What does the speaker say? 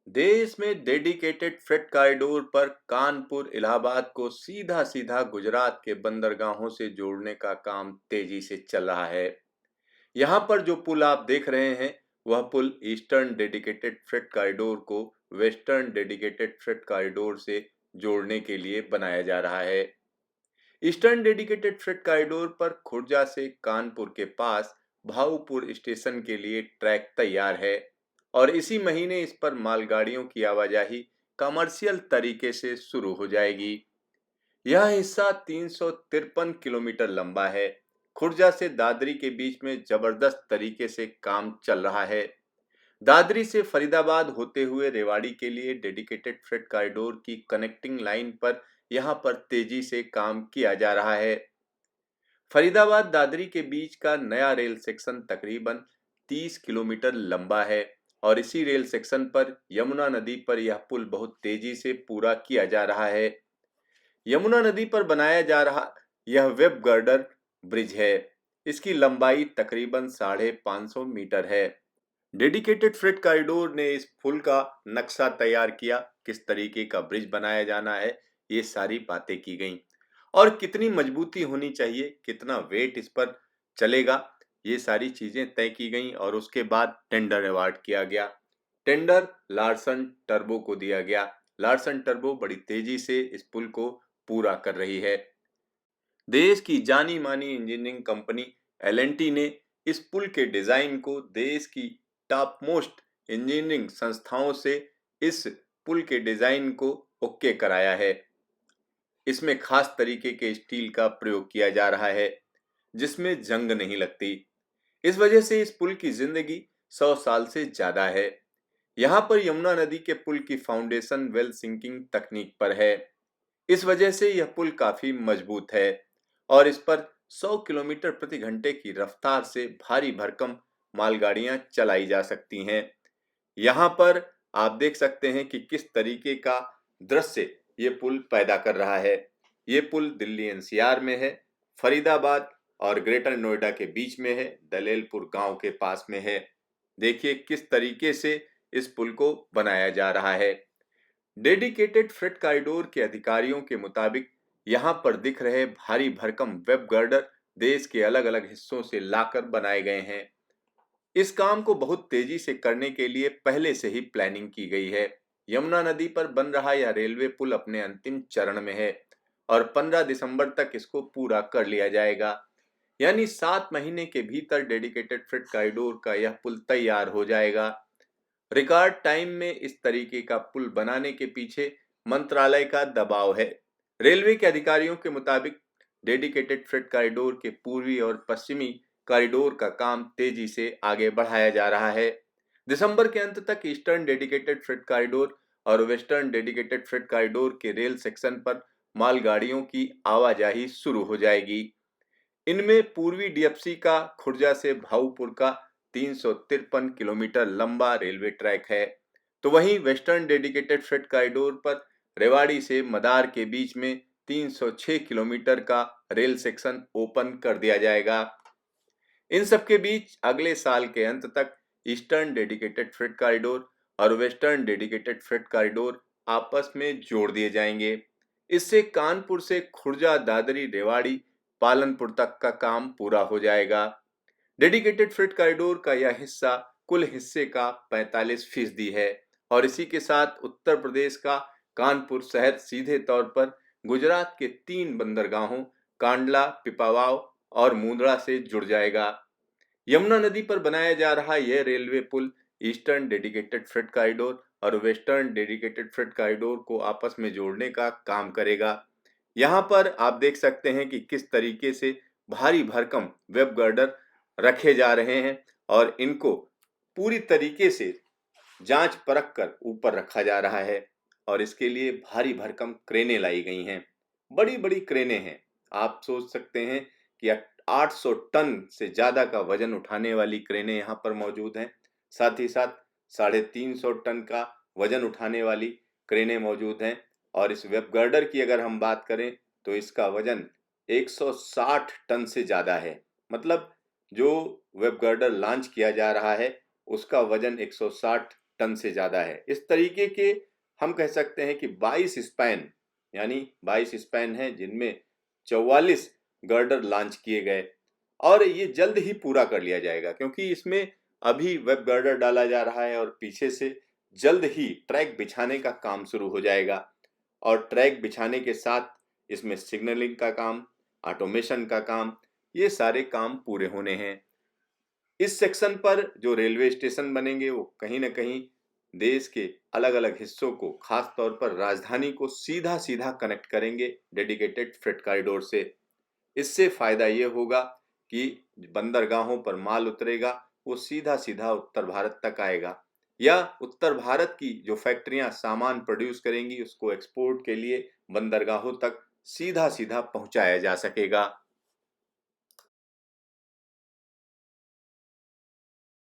देश में dedicated freight corridor पर कानपुर इलाहाबाद को सीधा सीधा गुजरात के बंदरगाहों से जोड़ने का काम तेजी से चल रहा है। यहाँ पर जो पुल आप देख रहे हैं वह पुल ईस्टर्न डेडिकेटेड फ्रेट कॉरिडोर को वेस्टर्न डेडिकेटेड फ्रेट कॉरिडोर से जोड़ने के लिए बनाया जा रहा है। ईस्टर्न डेडिकेटेड फ्रेट कॉरिडोर पर खुर्जा से कानपुर के पास भाऊपुर स्टेशन के लिए ट्रैक तैयार है और इसी महीने इस पर मालगाड़ियों की आवाजाही कमर्शियल तरीके से शुरू हो जाएगी। यह हिस्सा 353 किलोमीटर लंबा है। खुर्जा से दादरी के बीच में जबरदस्त तरीके से काम चल रहा है। दादरी से फरीदाबाद होते हुए रेवाड़ी के लिए डेडिकेटेड फ्रेट कॉरिडोर की कनेक्टिंग लाइन पर यहां पर तेजी से काम किया जा रहा है। फरीदाबाद दादरी के बीच का नया रेल सेक्शन तकरीबन 30 किलोमीटर लंबा है और इसी रेल सेक्शन पर यमुना नदी पर यह पुल बहुत तेजी से पूरा किया जा रहा है। यमुना नदी पर बनाया जा रहा यह वेब गर्डर ब्रिज है। इसकी लंबाई तकरीबन 550 मीटर है। डेडिकेटेड फ्रेट कॉरिडोर ने इस पुल का नक्शा तैयार किया, किस तरीके का ब्रिज बनाया जाना है, ये सारी बातें की गई और कितनी मजबूती होनी चाहिए, कितना वेट इस पर चलेगा, ये सारी चीजें तय की गई और उसके बाद टेंडर अवार्ड किया गया। टेंडर लार्सन टर्बो को दिया गया। लार्सन टर्बो बड़ी तेजी से इस पुल को पूरा कर रही है। देश की जानी मानी इंजीनियरिंग कंपनी एल&टी ने इस पुल के डिजाइन को देश की टॉप मोस्ट इंजीनियरिंग संस्थाओं से इस पुल के डिजाइन को ओके कराया है। इसमें खास तरीके के स्टील का प्रयोग किया जा रहा है जिसमें जंग नहीं लगती। इस वजह से इस पुल की जिंदगी 100 साल से ज्यादा है। यहाँ पर यमुना नदी के पुल की फाउंडेशन वेल सिंकिंग तकनीक पर है। इस वजह से यह पुल काफी मजबूत है और इस पर 100 किलोमीटर प्रति घंटे की रफ्तार से भारी भरकम मालगाड़ियां चलाई जा सकती हैं। यहाँ पर आप देख सकते हैं कि किस तरीके का दृश्य ये पुल पैदा कर रहा है। ये पुल दिल्ली एनसीआर में है, फरीदाबाद और ग्रेटर नोएडा के बीच में है, दलेलपुर गांव के पास में है। देखिए किस तरीके से इस पुल को बनाया जा रहा है। डेडिकेटेड फ्रेट कॉरिडोर के अधिकारियों के मुताबिक यहाँ पर दिख रहे भारी भरकम वेब गर्डर देश के अलग अलग हिस्सों से लाकर बनाए गए हैं। इस काम को बहुत तेजी से करने के लिए पहले से ही प्लानिंग की गई है। यमुना नदी पर बन रहा यह रेलवे पुल अपने अंतिम चरण में है और 15 दिसंबर तक इसको पूरा कर लिया जाएगा। यानी 7 महीने के भीतर डेडिकेटेड फ्रेट कॉरिडोर का यह पुल तैयार हो जाएगा। रिकॉर्ड टाइम में इस तरीके का पुल बनाने के पीछे मंत्रालय का दबाव है। रेलवे के अधिकारियों के मुताबिक डेडिकेटेड फ्रेट कॉरिडोर के पूर्वी और पश्चिमी कॉरिडोर का काम तेजी से आगे बढ़ाया जा रहा है। दिसंबर के अंत तक ईस्टर्न डेडिकेटेड फ्रेट कॉरिडोर और वेस्टर्न डेडिकेटेड फ्रेट कॉरिडोर के रेल सेक्शन पर मालगाड़ियों की आवाजाही शुरू हो जाएगी। इनमें पूर्वी डीएफसी का खुर्जा से भाऊपुर का 353 किलोमीटर लंबा रेलवे ट्रैक है, तो वहीं वेस्टर्न डेडिकेटेड फ्रेट कॉरिडोर पर रेवाड़ी से मदार के बीच में 306 किलोमीटर का रेल सेक्शन ओपन कर दिया जाएगा। इन सब के बीच अगले साल के अंत तक ईस्टर्न डेडिकेटेड फ्रेट कॉरिडोर और वेस्टर्न डेडिकेटेड फ्रेट कॉरिडोर आपस में जोड़ दिए जाएंगे। इससे कानपुर से खुर्जा दादरी रेवाड़ी पालनपुर तक का काम पूरा हो जाएगा। डेडिकेटेड फ्रेट कॉरिडोर का यह हिस्सा कुल हिस्से का 45% है और इसी के साथ उत्तर प्रदेश का कानपुर शहर सीधे तौर पर गुजरात के 3 बंदरगाहों कांडला, पिपावाव और मुंद्रा से जुड़ जाएगा। यमुना नदी पर बनाया जा रहा यह रेलवे पुल ईस्टर्न डेडिकेटेड फ्रेट कॉरिडोर और वेस्टर्न डेडिकेटेड फ्रेट कॉरिडोर को आपस में जोड़ने का काम करेगा। यहाँ पर आप देख सकते हैं कि किस तरीके से भारी भरकम वेब गर्डर रखे जा रहे हैं और इनको पूरी तरीके से जांच परख कर ऊपर रखा जा रहा है और इसके लिए भारी भरकम क्रेनें लाई गई हैं। बड़ी बड़ी क्रेनें हैं। आप सोच सकते हैं कि 800 टन से ज्यादा का वजन उठाने वाली क्रेनें यहाँ पर मौजूद हैं। साथ ही साथ 350 टन का वजन उठाने वाली क्रेनें मौजूद हैं और इस वेब गर्डर की अगर हम बात करें तो इसका वजन 160 टन से ज्यादा है। मतलब जो वेब गर्डर लॉन्च किया जा रहा है उसका वजन 160 टन से ज़्यादा है। इस तरीके के हम कह सकते हैं कि 22 स्पैन, यानी 22 स्पैन हैं जिनमें 44 गर्डर लॉन्च किए गए और ये जल्द ही पूरा कर लिया जाएगा, क्योंकि इसमें अभी वेब गर्डर डाला जा रहा है और पीछे से जल्द ही ट्रैक बिछाने का काम शुरू हो जाएगा। और ट्रैक बिछाने के साथ इसमें सिग्नलिंग का काम, ऑटोमेशन का काम, ये सारे काम पूरे होने हैं। इस सेक्शन पर जो रेलवे स्टेशन बनेंगे वो कहीं न कहीं देश के अलग-अलग हिस्सों को, खास तौर पर राजधानी को सीधा-सीधा कनेक्ट करेंगे डेडिकेटेड फ्रेट कॉरिडोर से। इससे फायदा ये होगा कि बंदरगाहों पर माल उतरेगा, वो सीधा-सीधा उत्तर भारत तक आएगा, या उत्तर भारत की जो फैक्ट्रियां सामान प्रोड्यूस करेंगी उसको एक्सपोर्ट के लिए बंदरगाहों तक सीधा-सीधा पहुंचाया जा सकेगा।